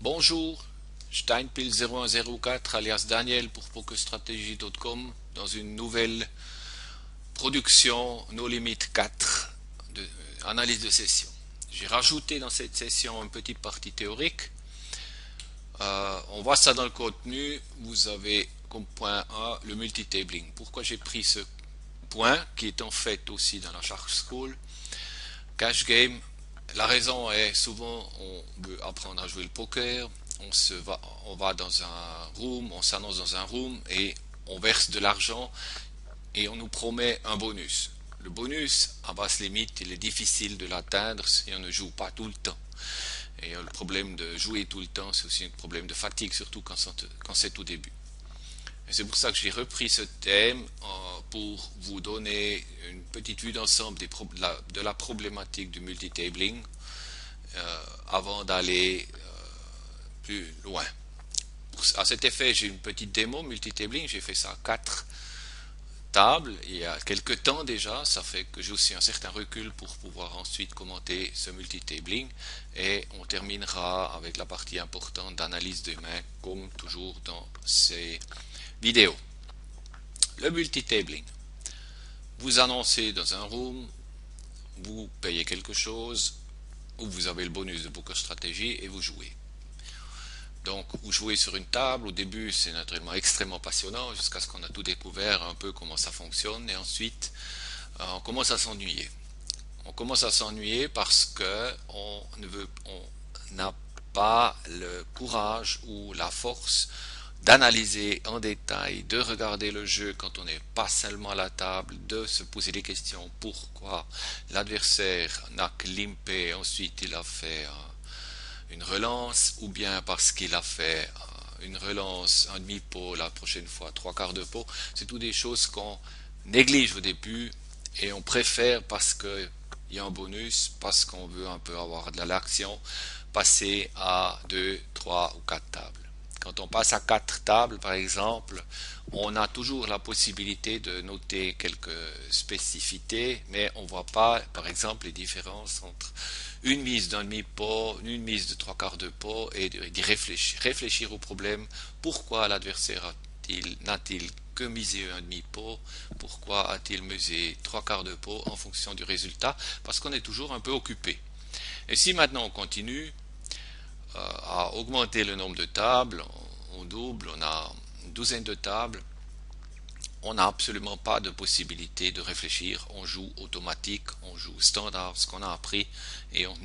Bonjour, Steinpil0104 alias Daniel pour PokerStrategy.com dans une nouvelle production No Limit 4 de analyse de session. J'ai rajouté dans cette session une petite partie théorique. On voit ça dans le contenu. Vous avez comme point A le multitabling. Pourquoi j'ai pris ce point qui est en fait aussi dans la Shark School Cash Game? La raison est souvent on veut apprendre à jouer le poker, on va dans un room, on s'annonce dans un room et on verse de l'argent et on nous promet un bonus. Le bonus à basse limite, il est difficile de l'atteindre si on ne joue pas tout le temps. Et le problème de jouer tout le temps, c'est aussi un problème de fatigue, surtout quand c'est au début. Et c'est pour ça que j'ai repris ce thème pour vous donner une petite vue d'ensemble de la problématique du multitabling avant d'aller plus loin. À cet effet, j'ai une petite démo multitabling, j'ai fait ça à 4 tables il y a quelques temps déjà, ça fait que j'ai aussi un certain recul pour pouvoir ensuite commenter ce multitabling et on terminera avec la partie importante d'analyse des mains comme toujours dans ces vidéo. Le multitabling. Vous annoncez dans un room, vous payez quelque chose, ou vous avez le bonus de Poker Strategy et vous jouez. Donc vous jouez sur une table, au début c'est naturellement extrêmement passionnant, jusqu'à ce qu'on a tout découvert un peu comment ça fonctionne, et ensuite on commence à s'ennuyer. On commence à s'ennuyer parce que on n'a pas le courage ou la force d'analyser en détail, de regarder le jeu quand on n'est pas seulement à la table, de se poser des questions. Pourquoi l'adversaire n'a que limpé, ensuite il a fait une relance, ou bien parce qu'il a fait une relance, un demi-pot, la prochaine fois 3/4 de pot. C'est tout des choses qu'on néglige au début et on préfère parce qu'il y a un bonus, parce qu'on veut un peu avoir de l'action, passer à 2, 3 ou 4 tables. Quand on passe à 4 tables, par exemple, on a toujours la possibilité de noter quelques spécificités, mais on ne voit pas, par exemple, les différences entre une mise d'un demi-pot, une mise de 3/4 de pot, et d'y réfléchir au problème. Pourquoi l'adversaire n'a-t-il que misé un demi-pot? Pourquoi a-t-il misé 3/4 de pot en fonction du résultat? Parce qu'on est toujours un peu occupé. Et si maintenant on continue à augmenter le nombre de tables, on double, on a une douzaine de tables, on n'a absolument pas de possibilité de réfléchir, on joue automatique, on joue standard, ce qu'on a appris, et on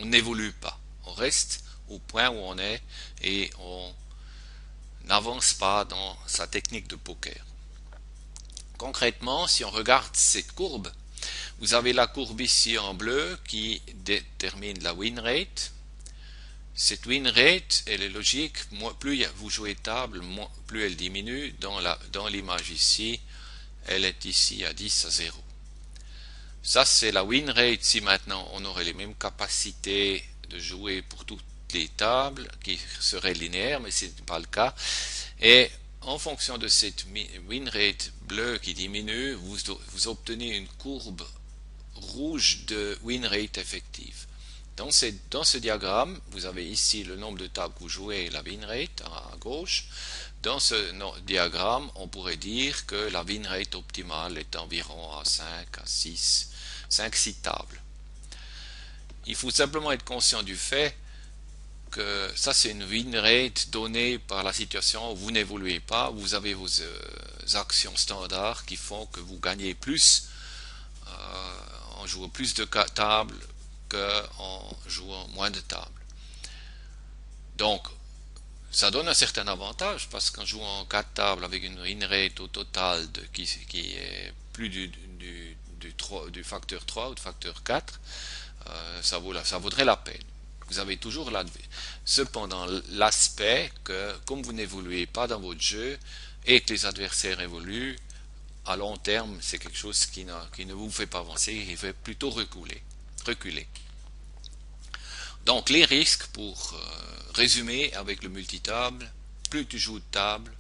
n'évolue pas. On reste au point où on est et on n'avance pas dans sa technique de poker. Concrètement, si on regarde cette courbe, vous avez la courbe ici en bleu qui détermine la win rate. Cette win rate, elle est logique, plus vous jouez table, plus elle diminue. Dans l'image ici, elle est ici à 10-0. Ça, c'est la win rate si maintenant on aurait les mêmes capacités de jouer pour toutes les tables, qui seraient linéaires, mais ce n'est pas le cas. Et en fonction de cette win rate bleue qui diminue, vous obtenez une courbe rouge de win rate effective. Dans ce diagramme, vous avez ici le nombre de tables que vous jouez et la win rate à gauche. Dans ce diagramme, on pourrait dire que la win rate optimale est environ à 5-6 tables. Il faut simplement être conscient du fait que ça c'est une win rate donnée par la situation où vous n'évoluez pas, vous avez vos actions standards qui font que vous gagnez plus en jouant plus de tables en jouant moins de tables. Donc, ça donne un certain avantage parce qu'en jouant 4 tables avec une win rate au total qui est plus du facteur 3 ou du facteur 4, ça vaudrait la peine. Vous avez toujours cependant l'aspect que comme vous n'évoluez pas dans votre jeu et que les adversaires évoluent, à long terme, c'est quelque chose qui ne vous fait pas avancer, il fait plutôt reculer. Donc les risques, pour résumer avec le multitable, plus tu joues de table,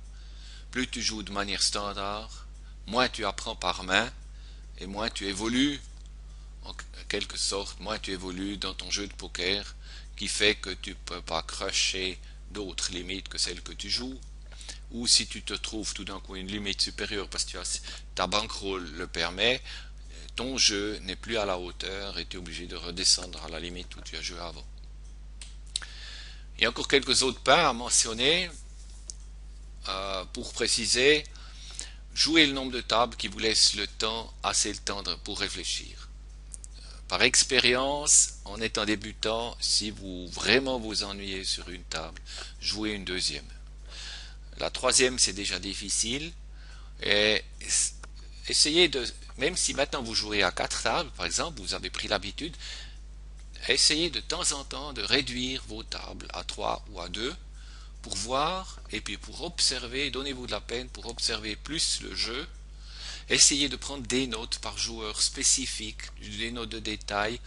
plus tu joues de manière standard, moins tu apprends par main et moins tu évolues, en quelque sorte, moins tu évolues dans ton jeu de poker qui fait que tu ne peux pas crusher d'autres limites que celles que tu joues. Ou si tu te trouves tout d'un coup une limite supérieure parce que ta bankroll le permet, ton jeu n'est plus à la hauteur et tu es obligé de redescendre à la limite où tu as joué avant. Il y a encore quelques autres points à mentionner pour préciser. Jouez le nombre de tables qui vous laisse assez le temps pour réfléchir. Par expérience, en étant débutant, si vous vraiment vous ennuyez sur une table, jouez une deuxième. La troisième, c'est déjà difficile. Et essayez de, même si maintenant vous jouez à 4 tables, par exemple, vous avez pris l'habitude, essayez de temps en temps de réduire vos tables à 3 ou à 2 pour voir et puis pour observer. Donnez-vous de la peine pour observer plus le jeu. Essayez de prendre des notes par joueur spécifiques, des notes de détail,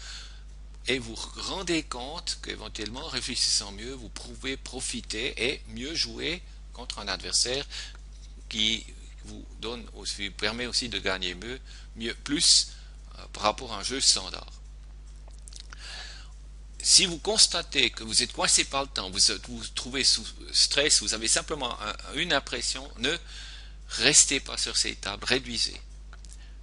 et vous rendez compte qu'éventuellement, en réfléchissant mieux, vous pouvez profiter et mieux jouer contre un adversaire qui vous permet aussi de gagner plus par rapport à un jeu standard. Si vous constatez que vous êtes coincé par le temps, vous trouvez sous stress, vous avez simplement une impression, ne restez pas sur ces tables, réduisez.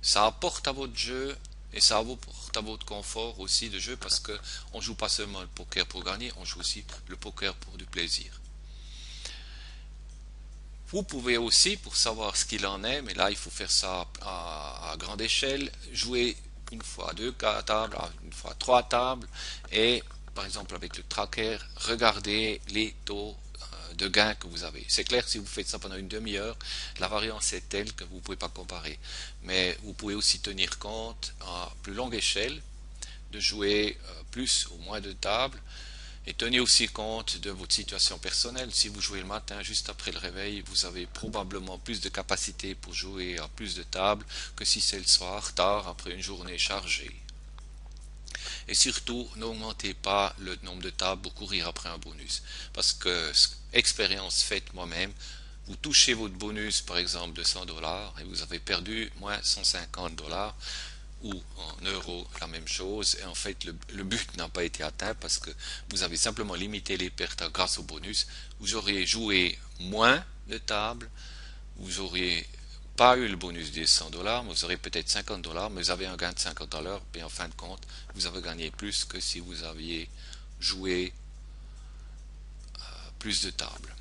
Ça apporte à votre jeu et ça apporte à votre confort aussi de jeu parce qu'on ne joue pas seulement le poker pour gagner, on joue aussi le poker pour du plaisir. Vous pouvez aussi, pour savoir ce qu'il en est, mais là il faut faire ça à grande échelle, jouer une fois à 2 tables, une fois à 3 tables, et par exemple avec le tracker, regardez les taux de gain que vous avez. C'est clair que si vous faites ça pendant une demi-heure, la variance est telle que vous ne pouvez pas comparer. Mais vous pouvez aussi tenir compte à plus longue échelle de jouer plus ou moins de tables. Et tenez aussi compte de votre situation personnelle. Si vous jouez le matin juste après le réveil, vous avez probablement plus de capacité pour jouer à plus de tables que si c'est le soir, tard, après une journée chargée. Et surtout, n'augmentez pas le nombre de tables pour courir après un bonus. Parce que, expérience faite moi-même, vous touchez votre bonus par exemple de 100 $ et vous avez perdu moins 150 $. Ou en euros, la même chose, et en fait le but n'a pas été atteint parce que vous avez simplement limité les pertes grâce au bonus. Vous auriez joué moins de tables, vous auriez pas eu le bonus des 100 $, mais vous aurez peut-être 50 $, mais vous avez un gain de 50 $, et en fin de compte, vous avez gagné plus que si vous aviez joué plus de tables.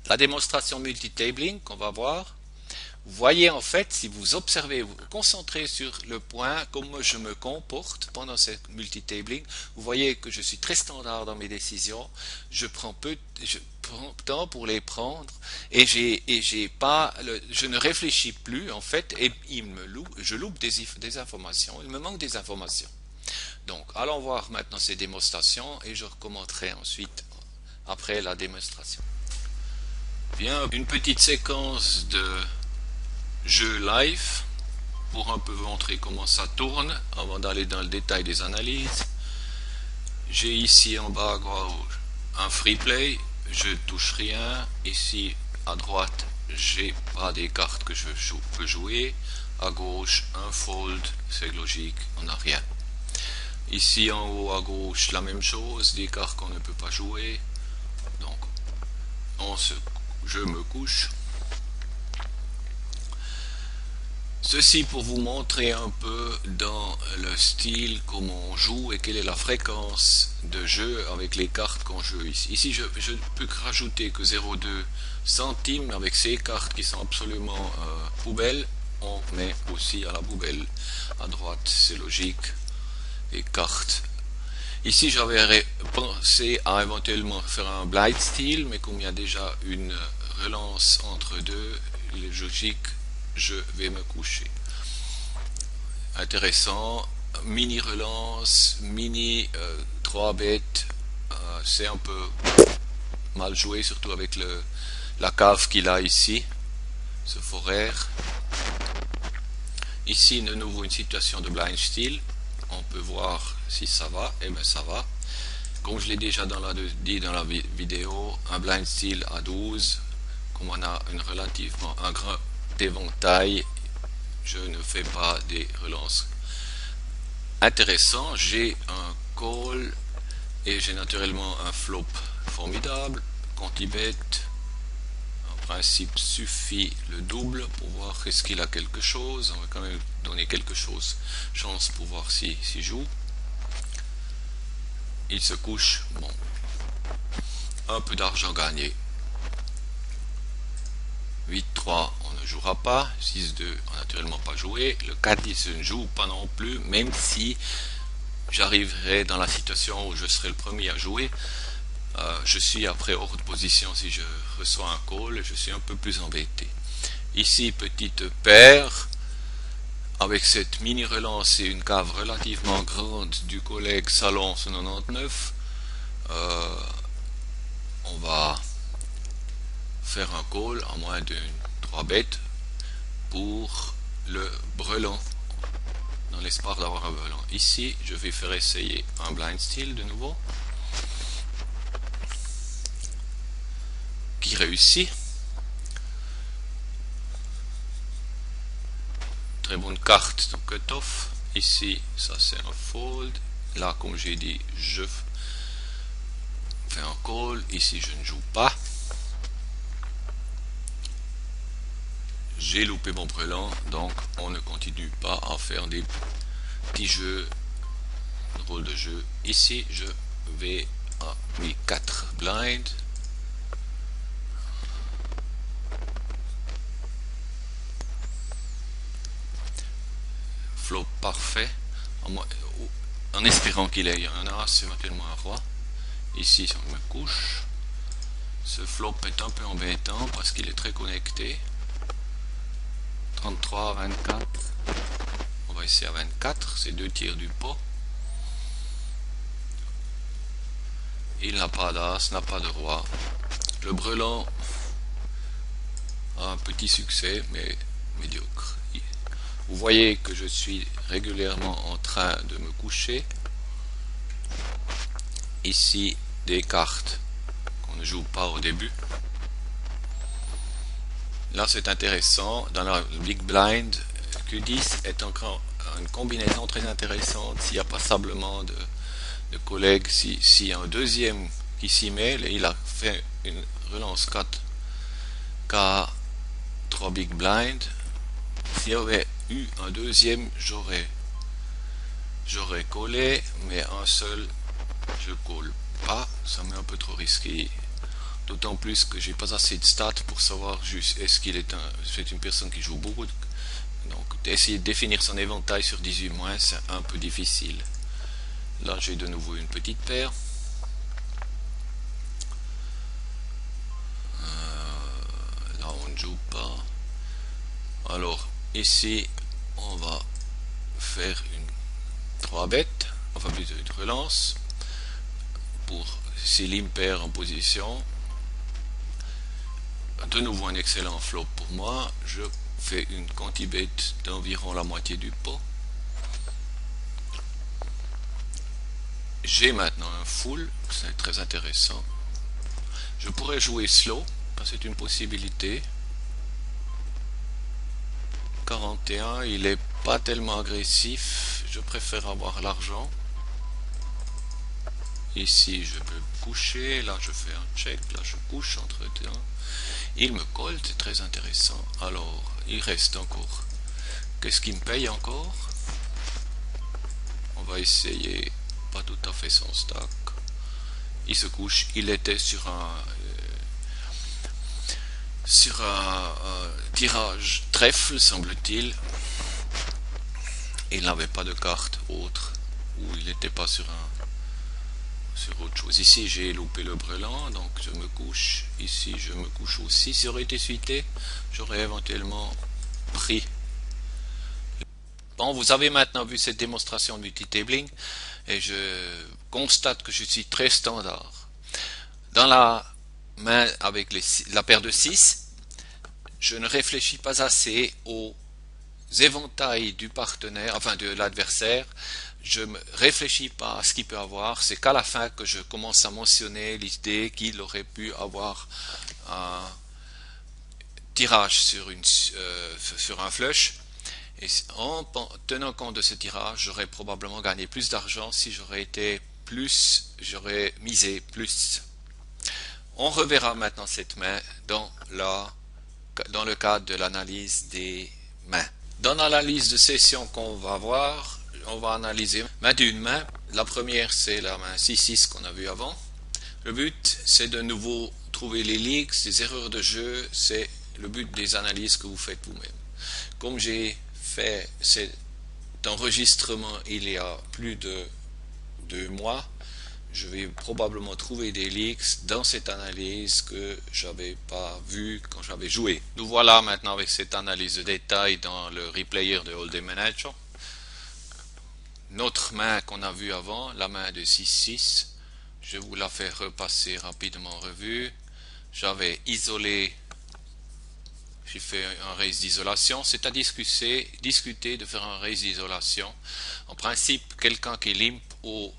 La démonstration multitabling qu'on va voir, vous voyez en fait, si vous observez, vous vous concentrez sur le point, comment je me comporte pendant cette multitabling, vous voyez que je suis très standard dans mes décisions, je prends temps pour les prendre et je ne réfléchis plus en fait et je loupe des informations, il me manque des informations. Donc allons voir maintenant ces démonstrations et je recommencerai ensuite après la démonstration. Bien, une petite séquence de jeu live pour un peu montrer comment ça tourne avant d'aller dans le détail des analyses. J'ai ici en bas à gauche un free play, je touche rien. Ici à droite j'ai pas des cartes que je peux jouer. À gauche un fold, c'est logique, on n'a rien. Ici en haut à gauche la même chose, des cartes qu'on ne peut pas jouer. Donc je me couche. Ceci pour vous montrer un peu dans le style comment on joue et quelle est la fréquence de jeu avec les cartes qu'on joue ici. Ici je ne peux rajouter que 0,2 centimes avec ces cartes qui sont absolument poubelles. On met aussi à la poubelle. À droite c'est logique. Les cartes. Ici j'avais pensé à éventuellement faire un blind style, mais comme il y a déjà une relance entre deux, il est logique. Je vais me coucher. Intéressant, mini relance, mini 3 bêtes, c'est un peu mal joué, surtout avec la cave qu'il a ici, ce foraire. Ici de nouveau une situation de blind style, on peut voir si ça va, et bien ça va. Comme je l'ai déjà dit dans la vidéo, un blind style à 12, comme on a un grand éventail, je ne fais pas des relances. Intéressant, j'ai un call Et j'ai naturellement un flop formidable. Quand il bête, en principe, suffit le double pour voir est-ce qu'il a quelque chose. On va quand même donner quelque chose, chance pour voir s'il joue. Il se couche, bon, un peu d'argent gagné. 8-3, on ne jouera pas. 6-2, on n'a naturellement pas joué. Le 4-10 ne joue pas non plus, même si j'arriverai dans la situation où je serai le premier à jouer. Je suis après hors de position si je reçois un call, je suis un peu plus embêté. Ici, petite paire, avec cette mini relance et une cave relativement grande du collègue Salon 99, on va faire un call à moins de 3 bêtes pour le brelan, dans l'espoir d'avoir un brelan. Ici, je vais faire essayer un blind steal de nouveau, qui réussit. Très bonne carte de cut-off. Ici, ça c'est un fold. Là, comme j'ai dit, je fais un call. Ici, je ne joue pas. J'ai loupé mon brelan, donc on ne continue pas à faire des petits jeux, rôle de jeu. Ici, je vais à mes 4 blinds. Flop parfait, en espérant qu'il ait un as, éventuellement un roi. Ici, on me couche. Ce flop est un peu embêtant parce qu'il est très connecté. 33, 24. On va essayer à 24, c'est 2 tiers du pot. Il n'a pas d'as, n'a pas de roi. Le brelan a un petit succès, mais médiocre. Vous voyez que je suis régulièrement en train de me coucher. Ici, des cartes qu'on ne joue pas au début. Là, c'est intéressant. Dans la Big Blind, Q10 est encore une combinaison très intéressante. S'il n'y a pas passablement de collègues, s'il y a un deuxième qui s'y met, il a fait une relance 4 K 3 Big Blind. S'il y avait eu un deuxième, j'aurais collé, mais un seul, je colle pas. Ça m'est un peu trop risqué. D'autant plus que j'ai pas assez de stats pour savoir juste est-ce qu'il est une personne qui joue beaucoup. Donc essayer de définir son éventail sur 18 moins, c'est un peu difficile. Là j'ai de nouveau une petite paire. Là on ne joue pas. Alors ici on va faire une 3 bêtes, enfin plutôt une relance pour ces l'impair en position. De nouveau un excellent flop pour moi. Je fais une quanti-bet d'environ la moitié du pot. J'ai maintenant un full, c'est très intéressant. Je pourrais jouer slow, c'est une possibilité. 41, il est pas tellement agressif, je préfère avoir l'argent. Ici je peux coucher, là je fais un check, là je couche entre temps. Il me colle, c'est très intéressant. Alors, il reste encore. Qu'est-ce qui me paye encore? On va essayer, pas tout à fait son stack. Il se couche, il était sur un tirage trèfle, semble-t-il. Il n'avait pas de carte autre, ou il n'était pas sur autre chose. Ici j'ai loupé le brelan, donc je me couche. Ici je me couche aussi. Si ça aurait été suité, j'aurais éventuellement pris. Bon, vous avez maintenant vu cette démonstration de multitabling et je constate que je suis très standard. Dans la main avec la paire de 6, je ne réfléchis pas assez aux éventails du partenaire, enfin de l'adversaire. Je ne réfléchis pas à ce qu'il peut avoir, c'est qu'à la fin que je commence à mentionner l'idée qu'il aurait pu avoir un tirage sur un flush, et en tenant compte de ce tirage, j'aurais probablement gagné plus d'argent si j'aurais été plus j'aurais misé plus. On reverra maintenant cette main dans le cadre de l'analyse des mains. Dans l'analyse de session qu'on va voir, on va analyser main d'une main. La première, c'est la main 6-6 qu'on a vu avant. Le but, c'est de nouveau trouver les leaks, les erreurs de jeu. C'est le but des analyses que vous faites vous-même. Comme j'ai fait cet enregistrement il y a plus de 2 mois, je vais probablement trouver des leaks dans cette analyse que j'avais pas vu quand j'avais joué. Nous voilà maintenant avec cette analyse de détail dans le replayer de Hold'em Manager. Notre main qu'on a vue avant, la main de 6-6, je vous la fais repasser rapidement en revue. J'avais isolé, j'ai fait un raise d'isolation, c'est à discuter de faire un raise d'isolation. En principe, quelqu'un qui limp au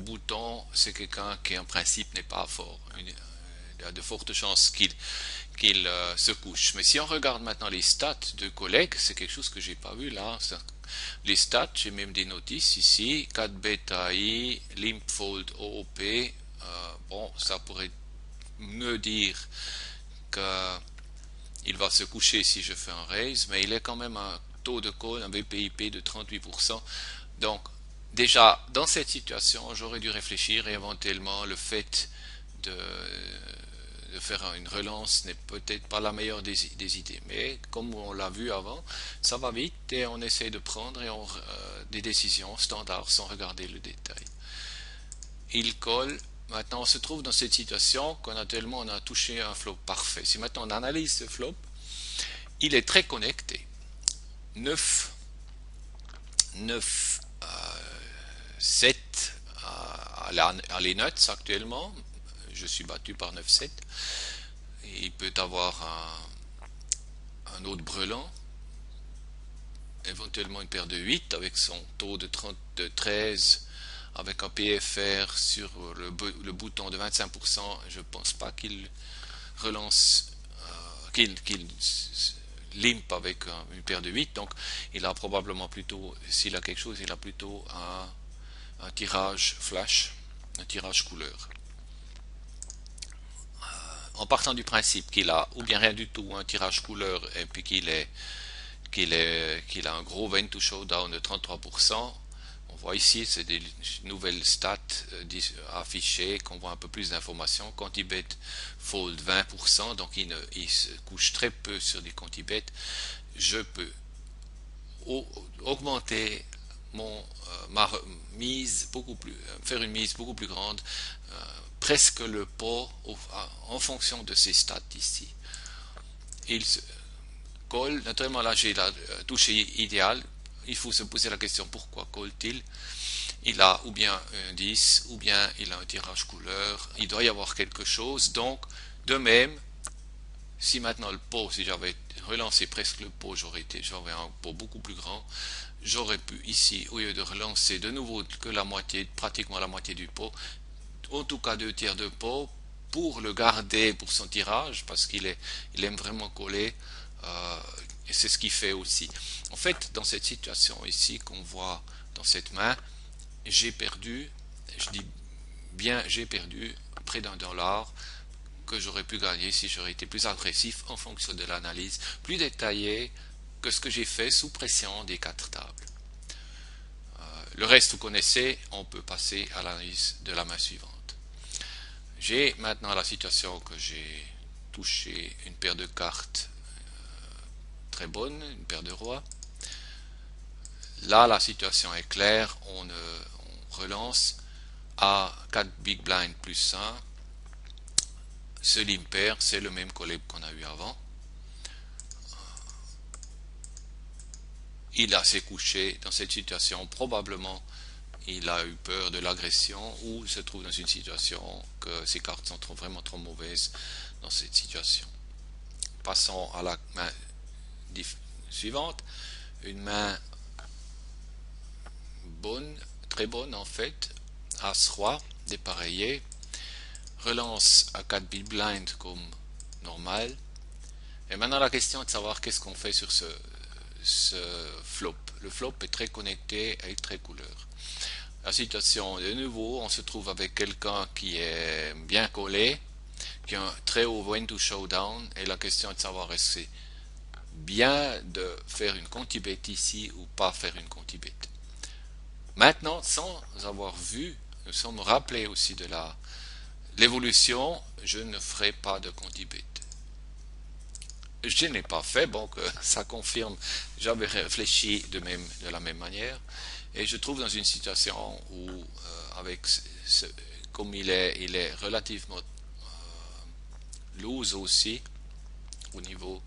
bouton, c'est quelqu'un qui en principe n'est pas fort. Il y a de fortes chances qu'il se couche. Mais si on regarde maintenant les stats de collègues, c'est quelque chose que j'ai pas vu là. Les stats, j'ai même des notices ici, 4 beta I, limp fold OOP. Bon, ça pourrait me dire qu'il va se coucher si je fais un raise, mais il est quand même un taux de call, un BPIP de 38%. Donc, déjà, dans cette situation, j'aurais dû réfléchir et éventuellement le fait de faire une relance n'est peut-être pas la meilleure des idées. Mais comme on l'a vu avant, ça va vite et on essaie de prendre des décisions standards sans regarder le détail. Il colle. Maintenant, on se trouve dans cette situation qu'on a tellement on a touché un flop parfait. Si maintenant on analyse ce flop, il est très connecté. 9, 7 à les nuts actuellement. Je suis battu par 9-7. Il peut avoir un autre brelan, éventuellement une paire de 8 avec son taux de 13, avec un PFR sur le bouton de 25%. Je ne pense pas qu'il relance, qu'il limp avec une paire de 8. Donc il a probablement plutôt, s'il a quelque chose, il a plutôt un tirage flash, un tirage couleur. En partant du principe qu'il a ou bien rien du tout, un tirage couleur, et puis qu'il a un gros win to showdown de 33%, on voit ici, c'est des nouvelles stats affichées, qu'on voit un peu plus d'informations. Quand il bet fold 20%, donc il se couche très peu sur des comptes bet. Je peux augmenter ma mise beaucoup plus, faire une mise beaucoup plus grande, presque le pot en fonction de ces stats ici. Il se colle, naturellement là j'ai la touche idéale. Il faut se poser la question pourquoi colle-t-il. Il a ou bien un 10 ou bien il a un tirage couleur, il doit y avoir quelque chose. Donc de même, si maintenant le pot, si j'avais relancé presque le pot, j'aurais un pot beaucoup plus grand. J'aurais pu ici, au lieu de relancer de nouveau que la moitié, pratiquement la moitié du pot, en tout cas 2 tiers de pot, pour le garder pour son tirage, parce qu'il aime vraiment coller, et c'est ce qu'il fait aussi. En fait, dans cette situation ici qu'on voit dans cette main, j'ai perdu, je dis bien j'ai perdu près d'$, que j'aurais pu gagner si j'aurais été plus agressif en fonction de l'analyse, plus détaillée que ce que j'ai fait sous pression des 4 tables. Le reste vous connaissez, on peut passer à l'analyse de la main suivante. J'ai maintenant la situation que j'ai touché une paire de cartes très bonne, une paire de rois. Là la situation est claire, on relance à 4 big blind plus 1. Ce limper, c'est le même collègue qu'on a eu avant. Il s'est couché dans cette situation, probablement il a eu peur de l'agression ou il se trouve dans une situation que ses cartes sont vraiment trop mauvaises dans cette situation. Passons à la main suivante, une main bonne, très bonne en fait, As-Roi, dépareillé, relance à 4 big blind comme normal. Et maintenant la question est de savoir qu'est-ce qu'on fait sur ce flop. Le flop est très connecté avec très couleur. La situation de nouveau, on se trouve avec quelqu'un qui est bien collé, qui a un très haut when to showdown, et la question est de savoir est-ce que c'est bien de faire une conti-bet ici ou pas faire une conti-bet. Maintenant, sans avoir vu, nous sommes rappelés aussi de l'évolution, je ne ferai pas de conti-bet. Je n'ai pas fait, donc ça confirme, j'avais réfléchi de la même manière, et je trouve dans une situation où, comme il est relativement loose aussi, au niveau,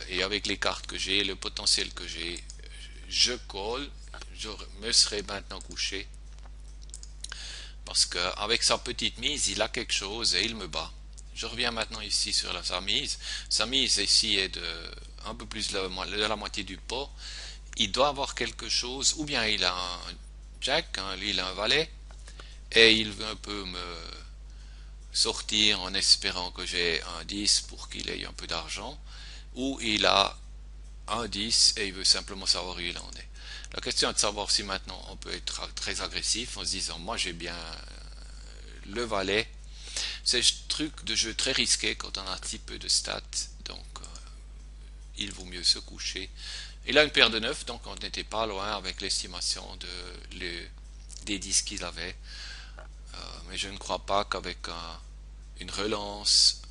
et avec les cartes que j'ai, le potentiel que j'ai, je colle, je me serais maintenant couché, parce qu'avec sa petite mise, il a quelque chose et il me bat. Je reviens maintenant ici sur sa mise. Sa mise ici est un peu plus de la moitié du pot. Il doit avoir quelque chose, ou bien il a un jack, il a un valet, et il veut un peu me sortir en espérant que j'ai un 10 pour qu'il ait un peu d'argent, ou il a un 10 et il veut simplement savoir où il en est. La question est de savoir si maintenant on peut être très agressif en se disant moi j'ai bien le valet. C'est un truc de jeu très risqué quand on a un petit peu de stats, donc il vaut mieux se coucher. Il a une paire de 9, donc on n'était pas loin avec l'estimation des 10 qu'il avait. Mais je ne crois pas qu'avec une relance,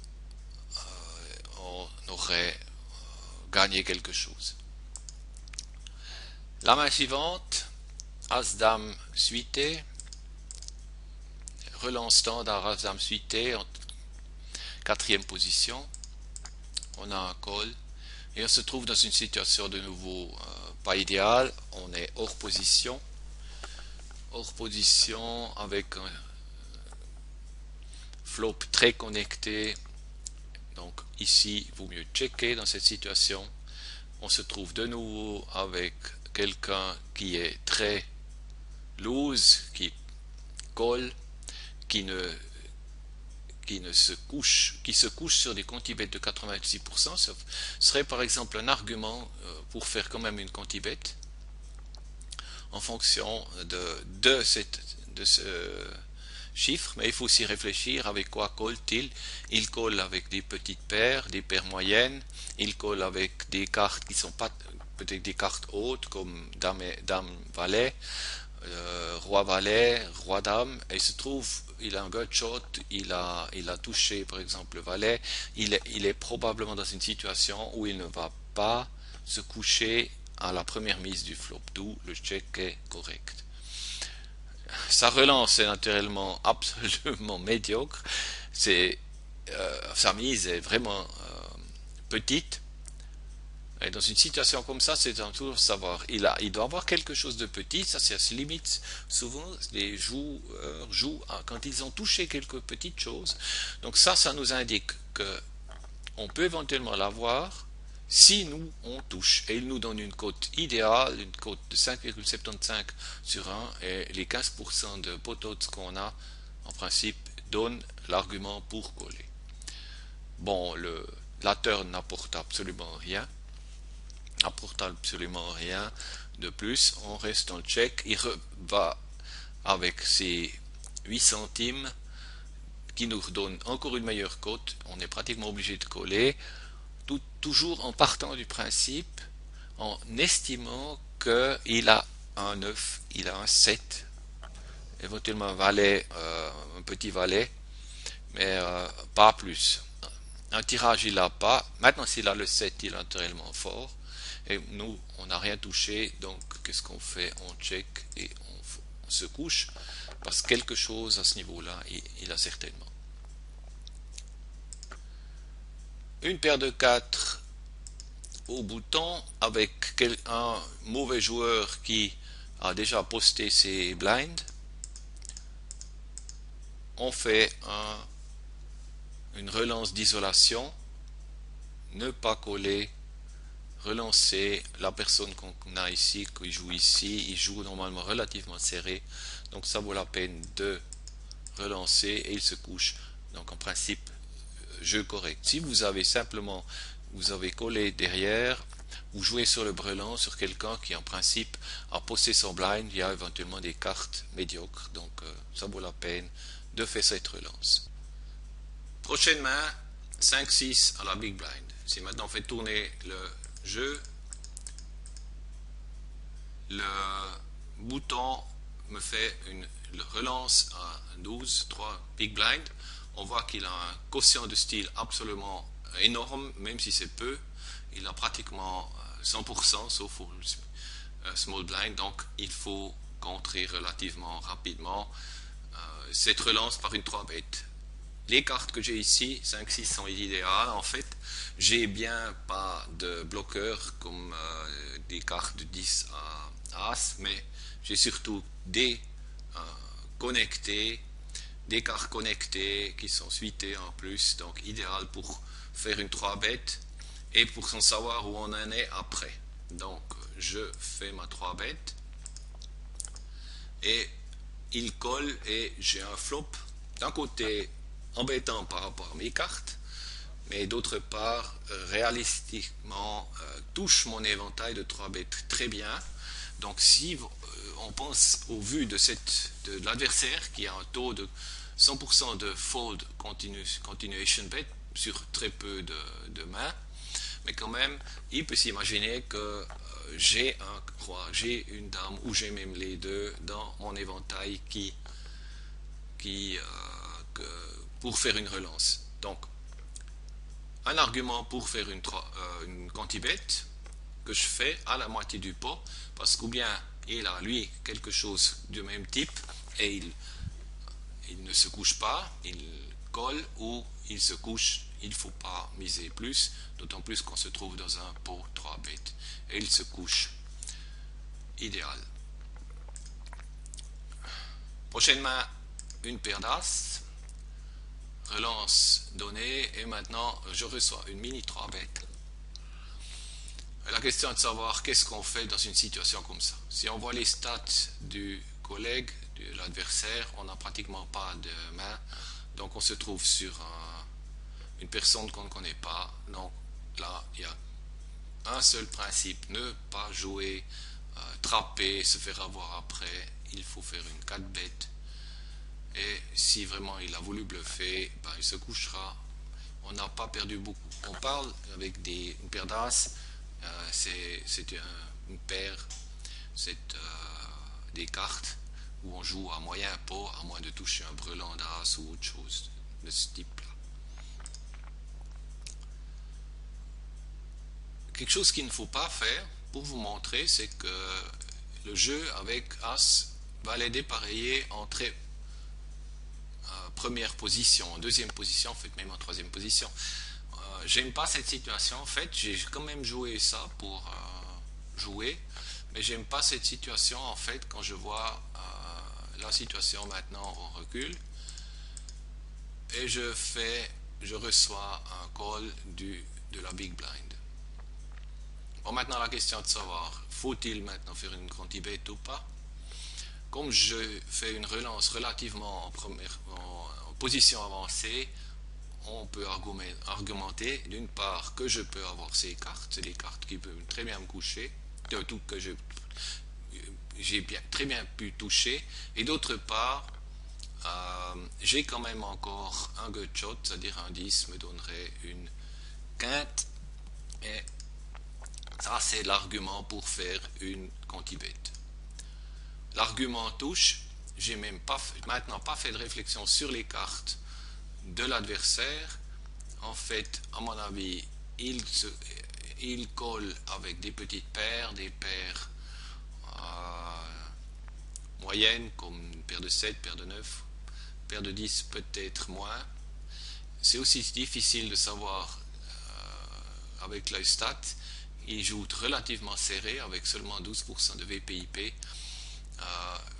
on aurait gagné quelque chose. La main suivante, As-Dame suité, relance standard As-Dame suité en quatrième position. On a un call et on se trouve dans une situation de nouveau pas idéale. On est hors position avec un flop très connecté. Donc ici, il vaut mieux checker dans cette situation. On se trouve de nouveau avec quelqu'un qui est très loose, qui colle, qui se couche sur des conti-bets de 86%. Ce serait par exemple un argument pour faire quand même une conti-bet en fonction de ce chiffre, mais il faut aussi réfléchir avec quoi colle-t-il. Il colle avec des petites paires, des paires moyennes, il colle avec des cartes qui sont pas peut-être des cartes hautes comme dame valet, roi valet, roi dame, et il se trouve il a un gut shot, il a touché par exemple le valet, il est probablement dans une situation où il ne va pas se coucher à la première mise du flop, d'où le check est correct. Sa relance est naturellement absolument médiocre. Sa mise est vraiment petite. Et dans une situation comme ça, c'est un tour de savoir. Il doit avoir quelque chose de petit. Ça, c'est assez limite. Souvent, les joueurs jouent quand ils ont touché quelques petites choses. Donc ça nous indique que on peut éventuellement l'avoir si nous on touche, et il nous donne une cote idéale, une cote de 5,75 sur 1, et les 15% de poteaux qu'on a en principe donnent l'argument pour coller. Bon, la turn n'apporte absolument rien de plus. On reste en check, il va avec ses 8 centimes qui nous donne encore une meilleure cote. On est pratiquement obligé de coller, toujours en partant du principe, en estimant qu'il a un 9, il a un 7, éventuellement un valet, un petit valet, mais pas plus. Un tirage il n'a pas. Maintenant s'il a le 7, il est naturellement fort, et nous on n'a rien touché, donc qu'est-ce qu'on fait? On check et on se couche, parce que quelque chose à ce niveau là il a certainement. Une paire de 4 au bouton avec un mauvais joueur qui a déjà posté ses blinds. On fait une relance d'isolation, ne pas coller, relancer. La personne qu'on a ici, qui joue ici, il joue normalement relativement serré, donc ça vaut la peine de relancer et il se couche. Donc en principe, jeu correct. Si vous avez collé derrière, ou jouer sur le brelan sur quelqu'un qui en principe a posté son blind, il y a éventuellement des cartes médiocres, donc ça vaut la peine de faire cette relance. Prochaine main, 5-6 à la big blind. Si maintenant on fait tourner le jeu, le bouton me fait une relance à 12, 3 big blind. On voit qu'il a un quotient de style absolument énorme, même si c'est peu. Il a pratiquement 100%, sauf pour le small blind, donc il faut contrer relativement rapidement cette relance par une 3 bet. Les cartes que j'ai ici, 5-6 sont idéales en fait. J'ai bien pas de bloqueurs comme des cartes de 10 à As, mais j'ai surtout des connectés, des cartes connectées qui sont suitées en plus, donc idéal pour faire une 3 bet et pour s'en savoir où on en est après. Donc je fais ma 3 bet et il colle et j'ai un flop d'un côté embêtant par rapport à mes cartes, mais d'autre part réalistiquement touche mon éventail de 3 bêtes très bien. Donc si on pense au vu de l'adversaire qui a un taux de 100% de fold continuation bet sur très peu de mains, mais quand même il peut s'imaginer que j'ai un roi, j'ai une dame ou j'ai même les deux dans mon éventail pour faire une relance. Donc un argument pour faire une quantibet que je fais à la moitié du pot, parce qu'ou bien il a lui quelque chose du même type et il ne se couche pas, il colle, ou il se couche, il ne faut pas miser plus, d'autant plus qu'on se trouve dans un pot 3 bêtes et il se couche. Idéal. Prochaine main, une paire d'as, relance donnée, et maintenant je reçois une mini 3 bêtes. La question est de savoir qu'est-ce qu'on fait dans une situation comme ça. Si on voit les stats du collègue, de l'adversaire, on n'a pratiquement pas de main, donc on se trouve sur une personne qu'on ne connaît pas. Donc là, il y a un seul principe, ne pas jouer, trapper, se faire avoir après. Il faut faire une 4 bêtes. Et si vraiment il a voulu bluffer, ben, il se couchera. On n'a pas perdu beaucoup. On parle avec une paire d'as, c'est une paire, c'est des cartes où on joue à moyen pot, à moins de toucher un brelan d'as ou autre chose de ce type-là. Quelque chose qu'il ne faut pas faire, pour vous montrer, c'est que le jeu avec as va les dépareiller en très première position, en deuxième position, en fait même en troisième position. J'aime pas cette situation, en fait, j'ai quand même joué ça pour jouer, mais j'aime pas cette situation, en fait, quand je vois la situation maintenant au recul, et je reçois un call de la big blind. Bon, maintenant la question est de savoir, faut-il maintenant faire une quantibet ou pas? Comme je fais une relance relativement en position avancée, on peut argumenter d'une part que je peux avoir ces cartes, c'est des cartes qui peuvent très bien me coucher, que j'ai très bien pu toucher, et d'autre part, j'ai quand même encore un gut shot, c'est-à-dire un 10 me donnerait une quinte, et ça c'est l'argument pour faire une quantibet. L'argument touche, j'ai même maintenant pas fait de réflexion sur les cartes de l'adversaire. En fait, à mon avis, il colle avec des petites paires, des paires moyennes comme une paire de 7, paire de 9, paire de 10 peut-être moins. C'est aussi difficile de savoir avec le stat. Il joue relativement serré avec seulement 12% de VPIP.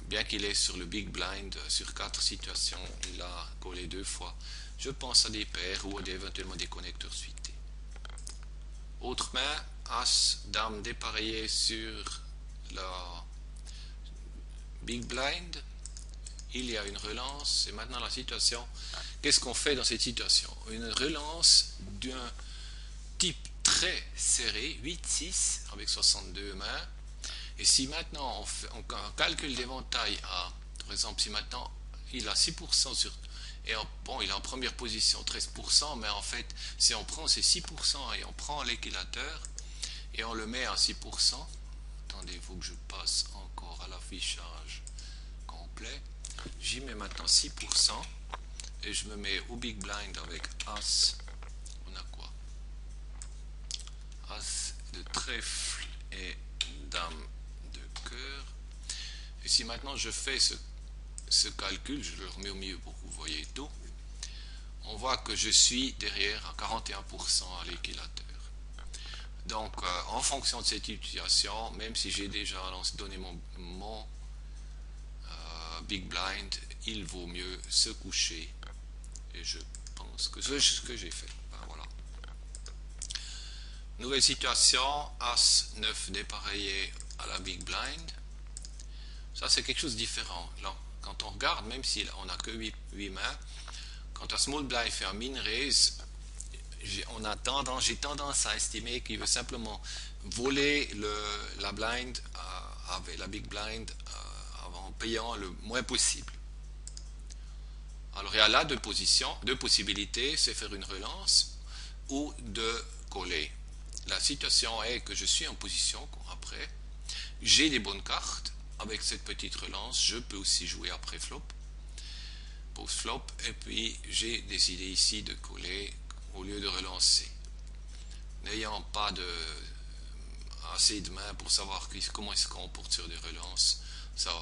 Bien qu'il est sur le big blind, sur 4 situations, il a collé 2 fois. Je pense à des paires ou éventuellement des connecteurs suités. Autre main, as, dame dépareillée sur la big blind. Il y a une relance, et maintenant la situation. Qu'est-ce qu'on fait dans cette situation? Une relance d'un type très serré, 8-6 avec 62 mains. Et si maintenant on calcule l'éventail à, par exemple, si maintenant il a 6% sur, et bon, il est en première position 13%, mais en fait, si on prend ces 6% et on prend l'équilateur et on le met à 6%, attendez, il faut que je passe encore à l'affichage complet, j'y mets maintenant 6% et je me mets au big blind avec As, on a quoi? As de trèfle et Dame de cœur. Et si maintenant je fais ce calcul, je le remets au milieu pour que vous voyez tout, on voit que je suis derrière à 41% à l'équilateur. Donc en fonction de cette situation, même si j'ai déjà donné mon big blind, il vaut mieux se coucher, et je pense que c'est ce que j'ai fait. Ben, voilà. Nouvelle situation, As 9 dépareillé à la big blind. Ça c'est quelque chose de différent. Là, quand on regarde, même si on n'a que 8 mains, quand un small blind fait un min raise, j'ai tendance à estimer qu'il veut simplement voler la blind avec la big blind en payant le moins possible. Alors il y a là deux possibilités, c'est faire une relance ou de coller. La situation est que je suis en position après, j'ai des bonnes cartes, avec cette petite relance, je peux aussi jouer après flop, post-flop, et puis j'ai décidé ici de coller au lieu de relancer. N'ayant pas assez de mains pour savoir comment est-ce qu'on porte sur des relances, ça ne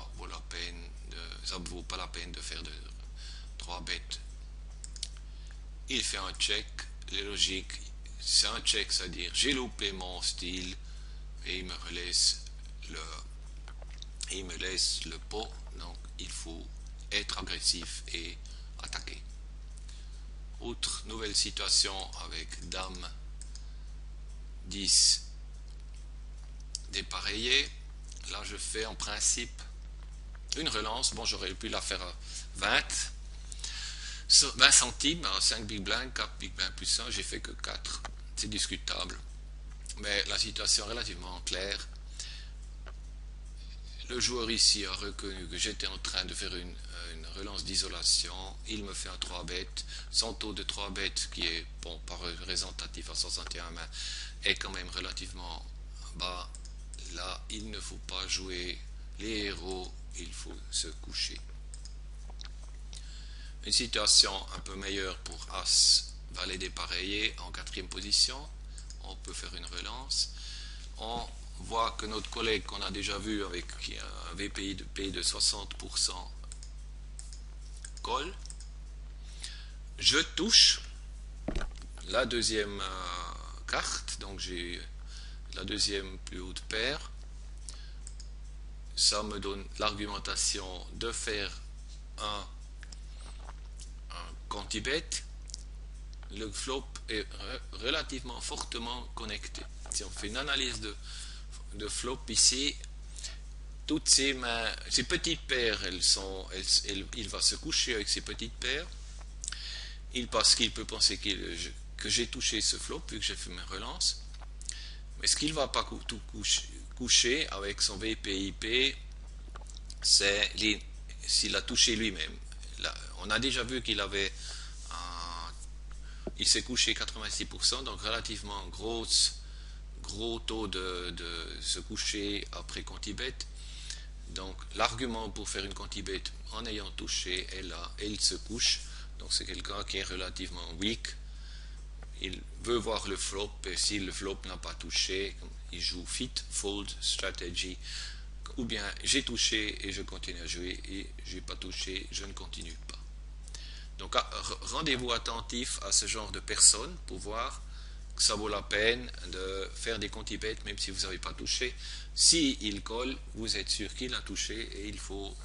vaut pas la peine de faire de 3 bêtes. Il fait un check, les logiques, c'est un check, c'est-à-dire j'ai loupé mon style et il me laisse le pot, donc il faut être agressif et attaquer. Autre nouvelle situation avec Dame 10 dépareillé. Là je fais en principe une relance. Bon, j'aurais pu la faire à 20 centimes, à 5 big blind, 4 big blind plus 1, j'ai fait que 4. C'est discutable. Mais la situation est relativement claire. Le joueur ici a reconnu que j'étais en train de faire une relance d'isolation. Il me fait un 3 bêtes. Son taux de 3 bêtes, qui est, bon, pas représentatif à 61 mains, est quand même relativement bas. Là, il ne faut pas jouer les héros, il faut se coucher. Une situation un peu meilleure pour As, valet dépareillé en 4e position. On peut faire une relance. On voit que notre collègue qu'on a déjà vu avec un VPI de P de 60% colle. Je touche la deuxième carte, donc j'ai la deuxième plus haute paire. Ça me donne l'argumentation de faire un quantibet. Le flop est relativement fortement connecté. Si on fait une analyse de flop ici, toutes ces mains, ces petites paires, il va se coucher avec ces petites paires. Parce qu'il peut penser que j'ai touché ce flop vu que j'ai fait mes relances. Mais ce qu'il ne va pas tout coucher avec son VPIP, c'est s'il a touché lui-même. On a déjà vu qu'il avait il s'est couché 86%, donc relativement gros taux de se coucher après quantibet. Donc l'argument pour faire une quantibet en ayant touché est là, et il se couche. Donc c'est quelqu'un qui est relativement weak. Il veut voir le flop, et si le flop n'a pas touché, il joue fit, fold, strategy, ou bien j'ai touché et je continue à jouer, et j'ai pas touché, je ne continue pas. Donc rendez-vous attentif à ce genre de personnes pour voir que ça vaut la peine de faire des quantibets même si vous n'avez pas touché. Si il colle, vous êtes sûr qu'il a touché, et il faut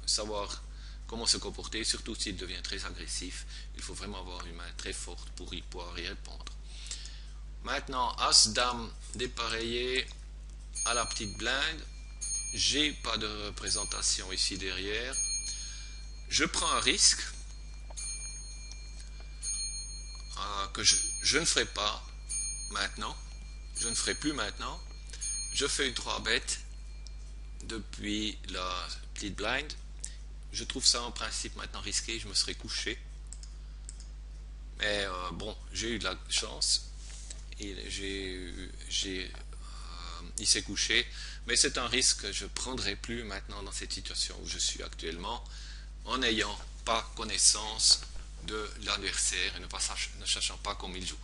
savoir comment se comporter, surtout s'il devient très agressif. Il faut vraiment avoir une main très forte pour pouvoir y répondre. Maintenant, As-Dame dépareillé à la petite blinde. J'ai pas de représentation ici derrière. Je prends un risque que je ne ferai pas. maintenant. Je ne ferai plus maintenant. Je fais une 3 bêtes depuis la petite blind. Je trouve ça en principe maintenant risqué, je me serais couché. Mais bon, j'ai eu de la chance. Il s'est couché. Mais c'est un risque que je ne prendrai plus maintenant dans cette situation où je suis actuellement, en n'ayant pas connaissance de l'adversaire et ne sachant pas comment il joue.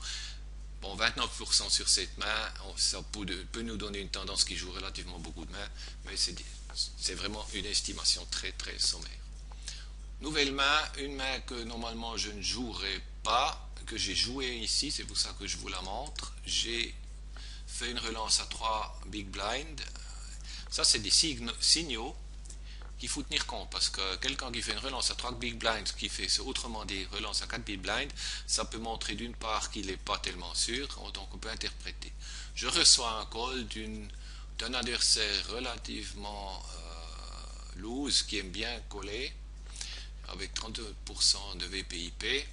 Bon, 29% sur cette main, ça peut nous donner une tendance qui joue relativement beaucoup de mains, mais c'est vraiment une estimation très très sommaire. Nouvelle main, une main que normalement je ne jouerai pas, que j'ai joué ici, c'est pour ça que je vous la montre. J'ai fait une relance à 3 big blind. Ça, c'est des signaux qu'il faut tenir compte, parce que quelqu'un qui fait une relance à 3 big blind, qui fait autrement des relances à 4 big blind, ça peut montrer d'une part qu'il n'est pas tellement sûr, donc on peut interpréter. Je reçois un call d'un adversaire relativement loose, qui aime bien coller, avec 32% de VPIP,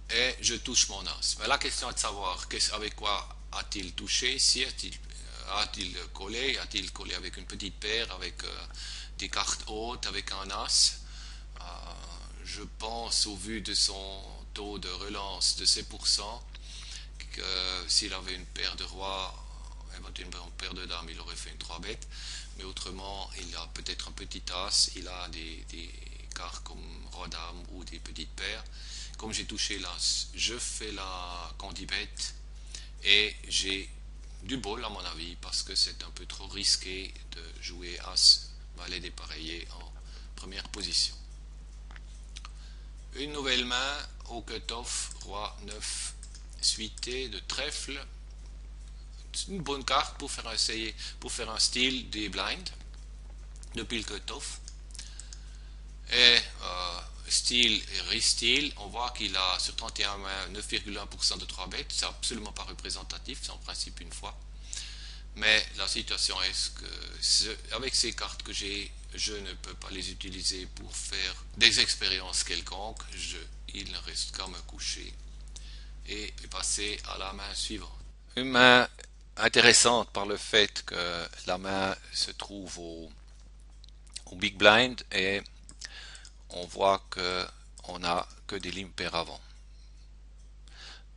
et je touche mon as. Mais la question est de savoir avec quoi a-t-il touché, si a-t-il collé avec une petite paire, avec des cartes hautes, avec un as. Je pense, au vu de son taux de relance de ces pourcents, que s'il avait une paire de rois, éventuellement une paire de dames, il aurait fait une 3 bêtes. Mais autrement, il a peut-être un petit as, il a des cartes comme roi dame ou des petites paires. Comme j'ai touché l'as, je fais la condibette et j'ai du bol à mon avis, parce que c'est un peu trop risqué de jouer as valet dépareillé en première position. Une nouvelle main au cut-off, roi 9 suité de trèfle. C'est une bonne carte pour faire un style des blinds depuis le cut-off. Et style et restyle, on voit qu'il a sur 31 mains 9,1% de 3 bêtes. C'est absolument pas représentatif, c'est en principe une fois. Mais la situation est que avec ces cartes que j'ai, je ne peux pas les utiliser pour faire des expériences quelconques. Il ne reste qu'à me coucher et passer à la main suivante. Une main intéressante par le fait que la main se trouve au big blind et on voit que on n'a que des limpers avant.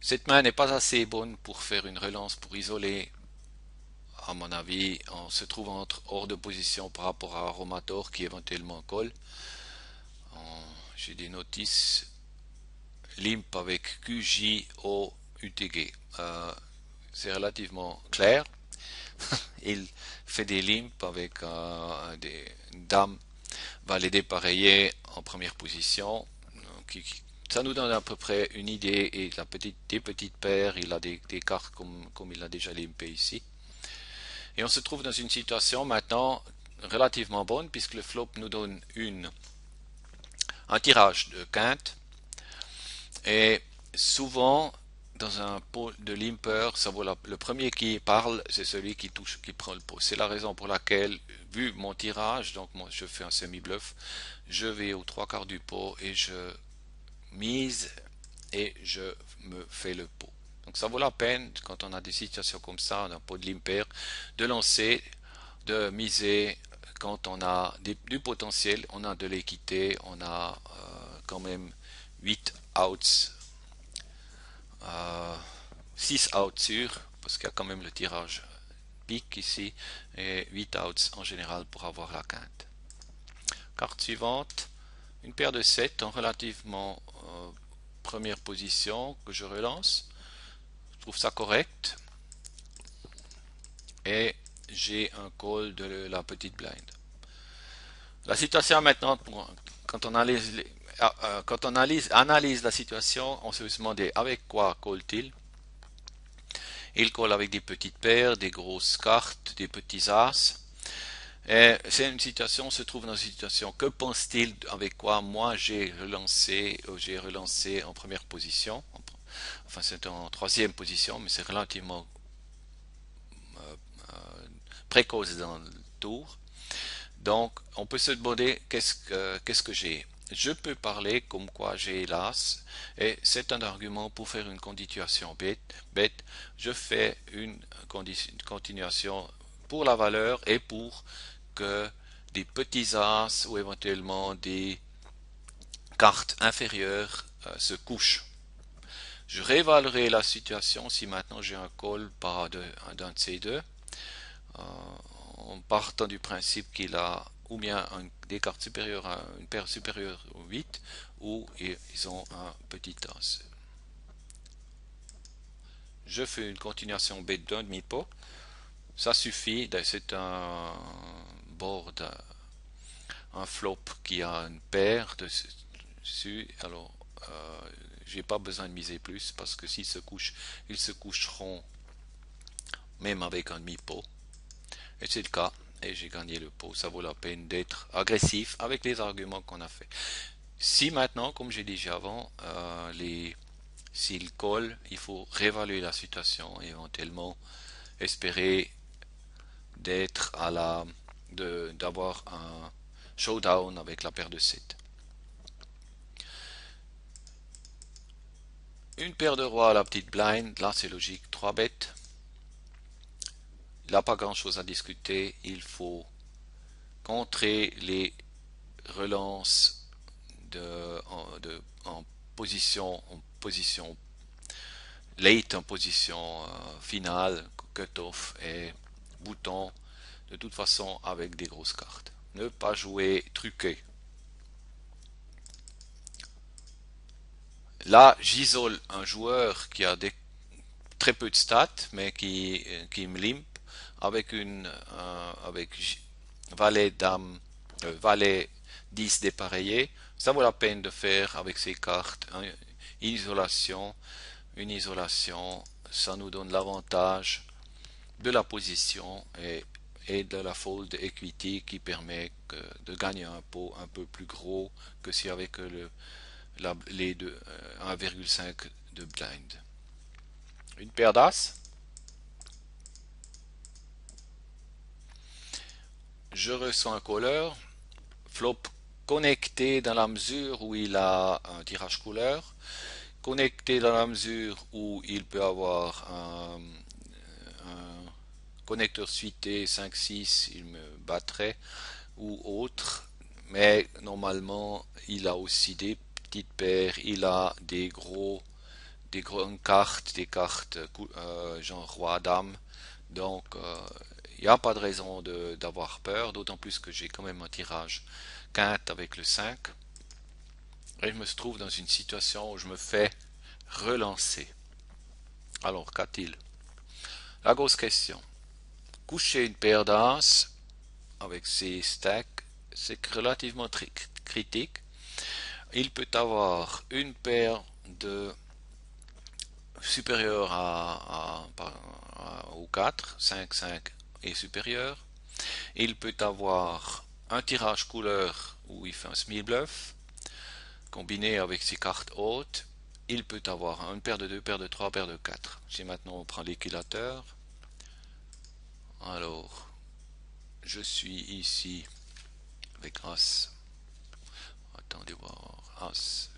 Cette main n'est pas assez bonne pour faire une relance, pour isoler. À mon avis, on se trouve hors de position par rapport à Aromator qui éventuellement colle. J'ai des notices limp avec QJO UTG. C'est relativement clair. Il fait des limps avec des dames valet dépareillé en première position. Ça nous donne à peu près une idée. Et des petites paires, il a des cartes comme il a déjà limpé ici. Et on se trouve dans une situation maintenant relativement bonne, puisque le flop nous donne un tirage de quinte. Et souvent, dans un pot de limper, ça vaut le premier qui parle, c'est celui qui prend le pot. C'est la raison pour laquelle, vu mon tirage, donc moi je fais un semi-bluff, je vais aux 3/4 du pot et je mise et je me fais le pot. Donc ça vaut la peine, quand on a des situations comme ça, on a un pot de limper, de lancer, de miser quand on a du potentiel, on a de l'équité, on a quand même 8 outs, 6 outs sûrs, parce qu'il y a quand même le tirage pique ici, et 8 outs en général pour avoir la quinte. Carte suivante, une paire de 7 en relativement première position que je relance. Je trouve ça correct. Et j'ai un call de la petite blind. La situation maintenant, quand on analyse la situation, on se demande avec quoi colle-t-il. Il colle avec des petites paires, des grosses cartes, des petits as. C'est une situation, on se trouve dans une situation, que pense-t-il avec quoi moi j'ai relancé en première position. Enfin, c'est en troisième position, mais c'est relativement précoce dans le tour. Donc, on peut se demander qu'est-ce que j'ai. je peux parler comme quoi j'ai l'as, et c'est un argument pour faire une continuation bête. Je fais une continuation pour la valeur et pour que des petits as ou éventuellement des cartes inférieures se couchent. Je réévaluerai la situation si maintenant j'ai un call d'un de ces deux, euh, en partant du principe qu'il a ou bien des cartes supérieures à une paire supérieure au 8 ou ils ont un petit as. Je fais une continuation B d'un demi-pot. Ça suffit, c'est un board, un flop qui a une paire dessus. Alors, j'ai pas besoin de miser plus parce que s'ils se couchent, ils se coucheront même avec un demi-pot. Et c'est le cas. Et j'ai gagné le pot. Ça vaut la peine d'être agressif avec les arguments qu'on a fait. Si maintenant, comme j'ai dit avant, s'il colle, il faut réévaluer la situation et éventuellement espérer d'être d'avoir un showdown avec la paire de 7. Une paire de rois à la petite blind, là c'est logique, 3 bêtes. Il n'a pas grand chose à discuter, il faut contrer les relances en position late, en position finale, cut-off et bouton, de toute façon avec des grosses cartes. Ne pas jouer truqué. Là, j'isole un joueur qui a très peu de stats, mais qui me limpe avec valet dame, valet 10 dépareillé. Ça vaut la peine de faire avec ces cartes une isolation. Une isolation, ça nous donne l'avantage de la position et de la fold equity qui permet de gagner un pot un peu plus gros que si avec les deux 1,5 de blind. Une paire d'as. Je reçois un caller. Flop connecté dans la mesure où il a un tirage couleur. Connecté dans la mesure où il peut avoir un connecteur suité 5-6, il me battrait ou autre. Mais normalement, il a aussi des petites paires, il a des grandes cartes, des cartes genre roi-dame. Donc, il n'y a pas de raison d'avoir peur, d'autant plus que j'ai quand même un tirage quinte avec le 5. Et je me trouve dans une situation où je me fais relancer. Alors, qu'a-t-il? La grosse question. Coucher une paire d'as avec ses stacks, c'est relativement critique. Il peut avoir une paire de supérieure au 4, 5, 5 et supérieur. Il peut avoir un tirage couleur où il fait un semi-bluff, combiné avec ses cartes hautes. Il peut avoir une paire de 2, paire de 3, paire de 4. Si maintenant on prend l'équilateur, alors je suis ici avec As. Attendez voir. As,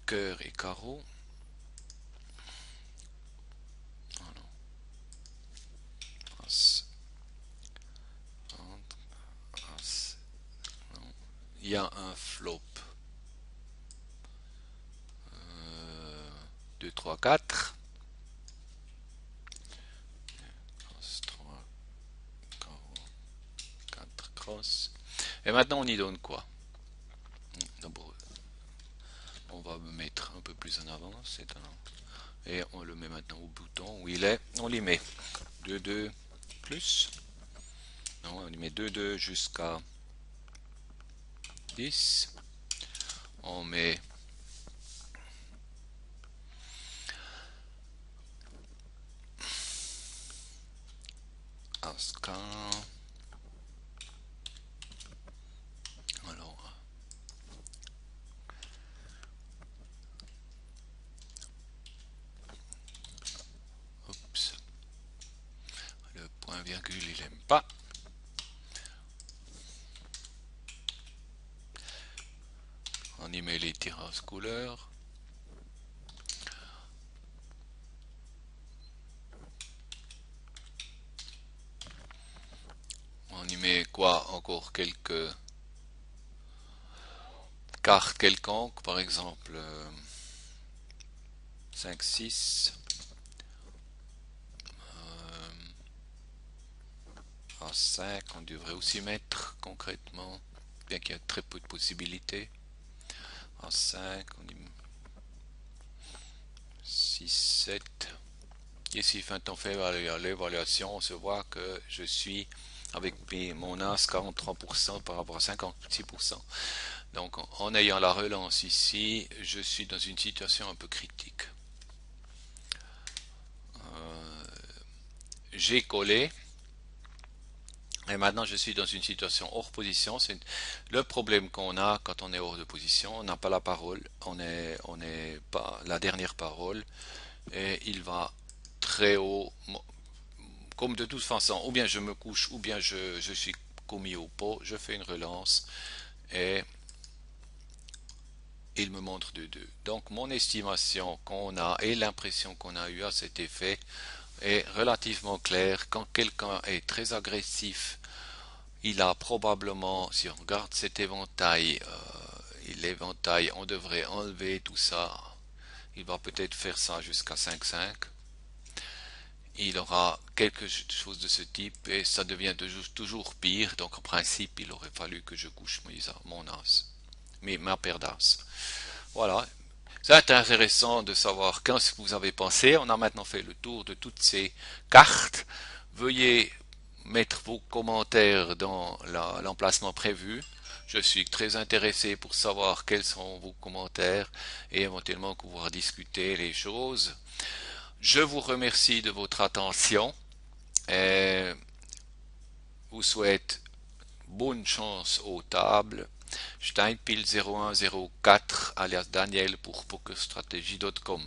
cœur et carreau. Oh non. As, As. Non. Il y a un flop. 2, 3, 4. As, 3, carreau, 4, cross. Et maintenant on y donne quoi? D'abord, on va me mettre un peu plus en avant, c'est étonnant. Et on le met maintenant au bouton où il est. On lui met 2, 2 plus. Non, on lui met 2, 2 jusqu'à 10. On met As, alors, oups, le point virgule il aime pas. On y met les tirages couleurs. On y met quoi? Encore quelques cartes quelconques, par exemple 5, 6. En 5, on devrait aussi mettre concrètement, bien qu'il y ait très peu de possibilités. En 5, on y met 6, 7. Ici, quand on fait l'évaluation, on se voit que je suis avec mon as 43% par rapport à 56%. Donc, en ayant la relance ici, je suis dans une situation un peu critique. J'ai collé. Et maintenant, je suis dans une situation hors position. C'est le problème qu'on a quand on est hors de position. On n'a pas la parole. On est pas la dernière parole. Et il va très haut. Comme de toute façon, ou bien je me couche, ou bien je suis commis au pot. Je fais une relance. Et il me montre de 2. Donc, mon estimation qu'on a et l'impression qu'on a eu à cet effet est relativement claire. Quand quelqu'un est très agressif, il a probablement, si on regarde cet éventail, l'éventail, on devrait enlever tout ça. Il va peut-être faire ça jusqu'à 5,5. Il aura quelque chose de ce type et ça devient toujours pire. Donc en principe, il aurait fallu que je couche mon as, mais ma paire d'as. Voilà. C'est intéressant de savoir qu'est-ce que vous avez pensé. On a maintenant fait le tour de toutes ces cartes. Veuillez mettre vos commentaires dans l'emplacement prévu. Je suis très intéressé pour savoir quels sont vos commentaires et éventuellement pouvoir discuter les choses. Je vous remercie de votre attention et vous souhaite bonne chance aux tables. Steinpil 0104 alias Daniel pour PokerStrategy.com.